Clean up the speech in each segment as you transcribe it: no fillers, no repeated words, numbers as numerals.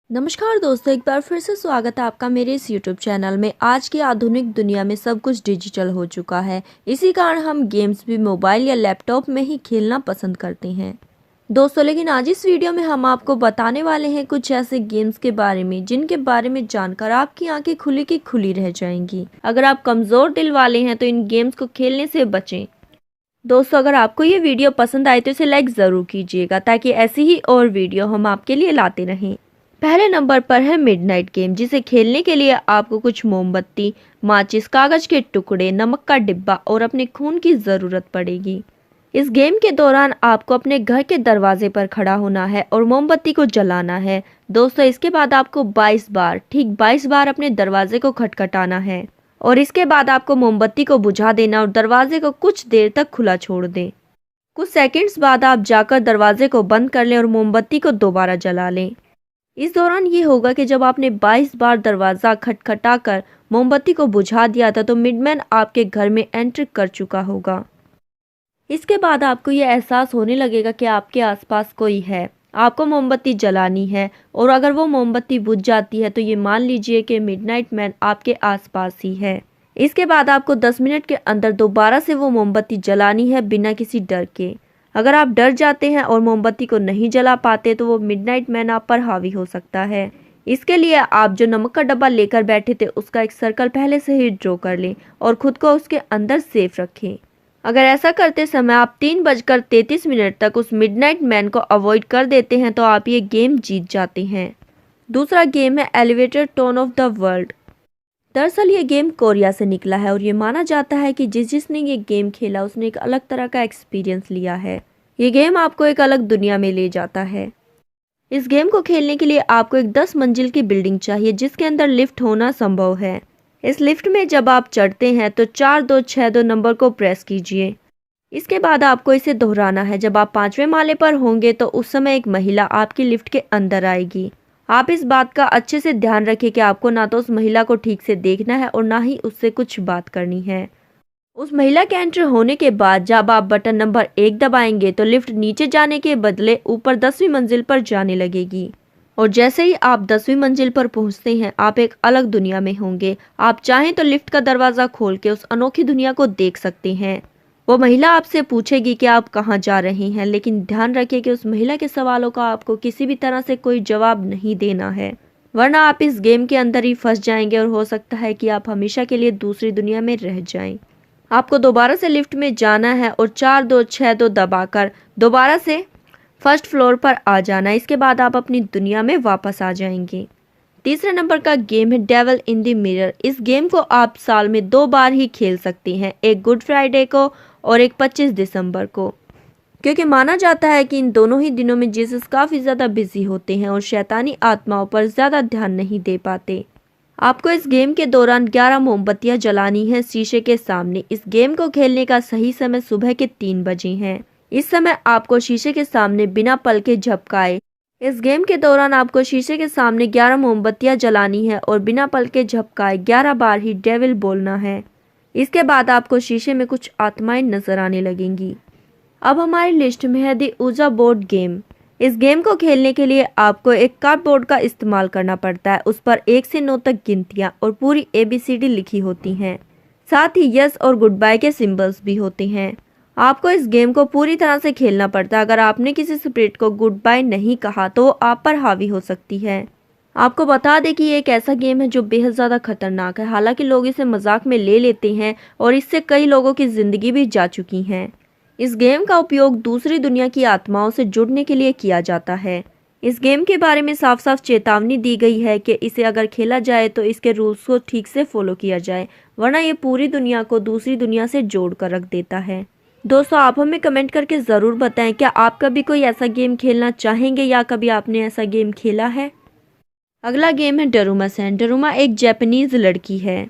नमस्कार दोस्तों, एक बार फिर से स्वागत है आपका मेरे इस YouTube चैनल में। आज की आधुनिक दुनिया में सब कुछ डिजिटल हो चुका है। इसी कारण हम गेम्स भी मोबाइल या लैपटॉप में ही खेलना पसंद करते हैं दोस्तों। लेकिन आज इस वीडियो में हम आपको बताने वाले हैं कुछ ऐसे गेम्स के बारे में जिनके बारे में जानकर आपकी आंखें खुली की खुली रह जाएंगी। अगर आप कमज़ोर दिल वाले हैं तो इन गेम्स को खेलने से बचें। दोस्तों, अगर आपको ये वीडियो पसंद आए तो इसे लाइक ज़रूर कीजिएगा ताकि ऐसी ही और वीडियो हम आपके लिए लाते रहें। पहले नंबर पर है मिडनाइट गेम, जिसे खेलने के लिए आपको कुछ मोमबत्ती, माचिस, कागज के टुकड़े, नमक का डिब्बा और अपने खून की ज़रूरत पड़ेगी। इस गेम के दौरान आपको अपने घर के दरवाजे पर खड़ा होना है और मोमबत्ती को जलाना है। दोस्तों, इसके बाद आपको 22 बार, ठीक 22 बार अपने दरवाजे को खटखटाना है और इसके बाद आपको मोमबत्ती को बुझा देना और दरवाजे को कुछ देर तक खुला छोड़ दें। कुछ सेकंड्स बाद आप जाकर दरवाजे को बंद कर लें और मोमबत्ती को दोबारा जला लें। इस दौरान ये होगा कि जब आपने 22 बार दरवाज़ा खटखटाकर मोमबत्ती को बुझा दिया था तो मिडमैन आपके घर में एंटर कर चुका होगा। इसके बाद आपको ये एहसास होने लगेगा कि आपके आसपास कोई है। आपको मोमबत्ती जलानी है और अगर वो मोमबत्ती बुझ जाती है तो ये मान लीजिए कि मिडनाइट मैन आपके आसपास ही है। इसके बाद आपको 10 मिनट के अंदर दोबारा से वो मोमबत्ती जलानी है बिना किसी डर के। अगर आप डर जाते हैं और मोमबत्ती को नहीं जला पाते तो वो मिडनाइट मैन आप पर हावी हो सकता है। इसके लिए आप जो नमक का डब्बा लेकर बैठे थे उसका एक सर्कल पहले से ही ड्रॉ कर लें और खुद को उसके अंदर सेफ रखें। अगर ऐसा करते समय आप 3:33 तक उस मिडनाइट मैन को अवॉइड कर देते हैं तो आप ये गेम जीत जाते हैं। दूसरा गेम है elevator tone of the world. दरअसल ये गेम कोरिया से निकला है और ये माना जाता है कि जिसने ये गेम खेला उसने एक अलग तरह का एक्सपीरियंस लिया है। ये गेम आपको एक अलग दुनिया में ले जाता है। इस गेम को खेलने के लिए आपको एक 10 मंजिल की बिल्डिंग चाहिए जिसके अंदर लिफ्ट होना संभव है। इस लिफ्ट में जब आप चढ़ते हैं तो 4262 नंबर को प्रेस कीजिए। इसके बाद आपको इसे दोहराना है। जब आप 5वें माले पर होंगे तो उस समय एक महिला आपकी लिफ्ट के अंदर आएगी। आप इस बात का अच्छे से ध्यान रखें कि आपको ना तो उस महिला को ठीक से देखना है और ना ही उससे कुछ बात करनी है। उस महिला के एंटर होने के बाद जब आप बटन नंबर 1 दबाएंगे तो लिफ्ट नीचे जाने के बदले ऊपर 10वीं मंजिल पर जाने लगेगी और जैसे ही आप 10वीं मंजिल पर पहुंचते हैं आप एक अलग दुनिया में होंगे। आप चाहें तो लिफ्ट का दरवाज़ा खोल के उस अनोखी दुनिया को देख सकते हैं। वो महिला आपसे पूछेगी कि आप कहाँ जा रहे हैं, लेकिन ध्यान रखें कि उस महिला के सवालों का आपको किसी भी तरह से कोई जवाब नहीं देना है, वरना आप इस गेम के अंदर ही फंस जाएंगे और हो सकता है कि आप हमेशा के लिए दूसरी दुनिया में रह जाएं। आपको दोबारा से लिफ्ट में जाना है और 4262 दबाकर दोबारा से फर्स्ट फ्लोर पर आ जाना। इसके बाद आप अपनी दुनिया में वापस आ जाएंगे। तीसरे नंबर का गेम है डेविल इन द मिरर। इस गेम को आप साल में 2 बार ही खेल सकते हैं, एक गुड फ्राइडे को और एक 25 दिसंबर को, क्योंकि माना जाता है कि इन दोनों ही दिनों में जीसस काफ़ी ज़्यादा बिजी होते हैं और शैतानी आत्माओं पर ज़्यादा ध्यान नहीं दे पाते। आपको इस गेम के दौरान 11 मोमबत्तियां जलानी है शीशे के सामने। इस गेम को खेलने का सही समय सुबह के 3 बजे है। इस समय आपको शीशे के सामने बिना पल के झपकाए इस गेम के दौरान आपको शीशे के सामने 11 मोमबत्तियां जलानी है और बिना पल के झपकाए 11 बार ही डेविल बोलना है। इसके बाद आपको शीशे में कुछ आत्माएं नजर आने लगेंगी। अब हमारी लिस्ट में है द ऊजा बोर्ड गेम। इस गेम को खेलने के लिए आपको एक कार्डबोर्ड का इस्तेमाल करना पड़ता है। उस पर 1 से 9 तक गिनतियां और पूरी ABCD लिखी होती हैं। साथ ही यस और गुड बाय के सिंबल्स भी होते हैं। आपको इस गेम को पूरी तरह से खेलना पड़ता है। अगर आपने किसी स्पिरिट को गुड बाय नहीं कहा तो वो आप पर हावी हो सकती है। आपको बता दें कि ये एक ऐसा गेम है जो बेहद ज़्यादा खतरनाक है। हालांकि लोग इसे मजाक में ले लेते हैं और इससे कई लोगों की ज़िंदगी भी जा चुकी हैं। इस गेम का उपयोग दूसरी दुनिया की आत्माओं से जुड़ने के लिए किया जाता है। इस गेम के बारे में साफ साफ चेतावनी दी गई है कि इसे अगर खेला जाए तो इसके रूल्स को ठीक से फॉलो किया जाए, वरना ये पूरी दुनिया को दूसरी दुनिया से जोड़ कर रख देता है। दोस्तों, आप हमें कमेंट करके ज़रूर बताएं क्या आप कभी कोई ऐसा गेम खेलना चाहेंगे या कभी आपने ऐसा गेम खेला है। अगला गेम है डरुमा सैन। डरुमा एक जापानीज लड़की है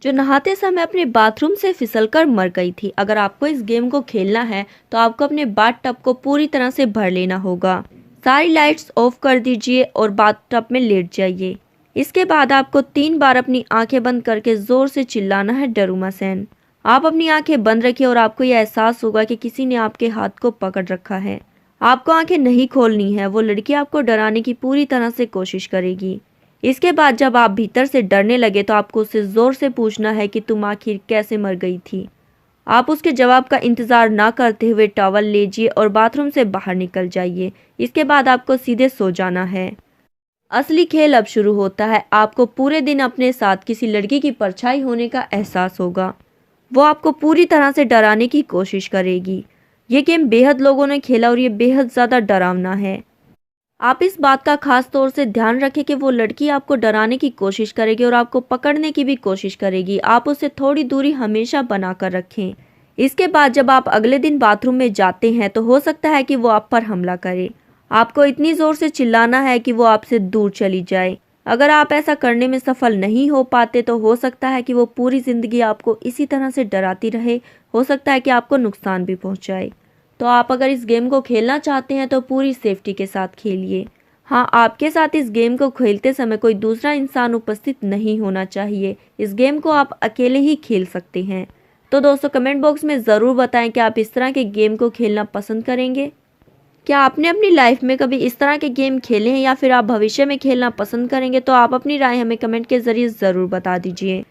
जो नहाते समय अपने बाथरूम से फिसलकर मर गई थी। अगर आपको इस गेम को खेलना है तो आपको अपने बाथ टब को पूरी तरह से भर लेना होगा। सारी लाइट्स ऑफ कर दीजिए और बाथ टब में लेट जाइए। इसके बाद आपको 3 बार अपनी आंखें बंद करके जोर से चिल्लाना है डरुमा सैन। आप अपनी आंखें बंद रखिए और आपको यह एहसास होगा कि किसी ने आपके हाथ को पकड़ रखा है। आपको आंखें नहीं खोलनी है, वो लड़की आपको डराने की पूरी तरह से कोशिश करेगी। इसके बाद जब आप भीतर से डरने लगे तो आपको उससे ज़ोर से पूछना है कि तुम आखिर कैसे मर गई थी। आप उसके जवाब का इंतज़ार ना करते हुए टॉवल लीजिए और बाथरूम से बाहर निकल जाइए। इसके बाद आपको सीधे सो जाना है। असली खेल अब शुरू होता है। आपको पूरे दिन अपने साथ किसी लड़की की परछाई होने का एहसास होगा। वो आपको पूरी तरह से डराने की कोशिश करेगी। ये गेम बेहद लोगों ने खेला और ये बेहद ज़्यादा डरावना है। आप इस बात का खास तौर से ध्यान रखें कि वो लड़की आपको डराने की कोशिश करेगी और आपको पकड़ने की भी कोशिश करेगी। आप उससे थोड़ी दूरी हमेशा बनाकर रखें। इसके बाद जब आप अगले दिन बाथरूम में जाते हैं तो हो सकता है कि वो आप पर हमला करे। आपको इतनी ज़ोर से चिल्लाना है कि वो आपसे दूर चली जाए। अगर आप ऐसा करने में सफल नहीं हो पाते तो हो सकता है कि वो पूरी ज़िंदगी आपको इसी तरह से डराती रहे। हो सकता है कि आपको नुकसान भी पहुंचाए। तो आप अगर इस गेम को खेलना चाहते हैं तो पूरी सेफ्टी के साथ खेलिए। हाँ, आपके साथ इस गेम को खेलते समय कोई दूसरा इंसान उपस्थित नहीं होना चाहिए। इस गेम को आप अकेले ही खेल सकते हैं। तो दोस्तों, कमेंट बॉक्स में ज़रूर बताएं कि आप इस तरह के गेम को खेलना पसंद करेंगे। क्या आपने अपनी लाइफ में कभी इस तरह के गेम खेले हैं या फिर आप भविष्य में खेलना पसंद करेंगे? तो आप अपनी राय हमें कमेंट के ज़रिए ज़रूर बता दीजिए।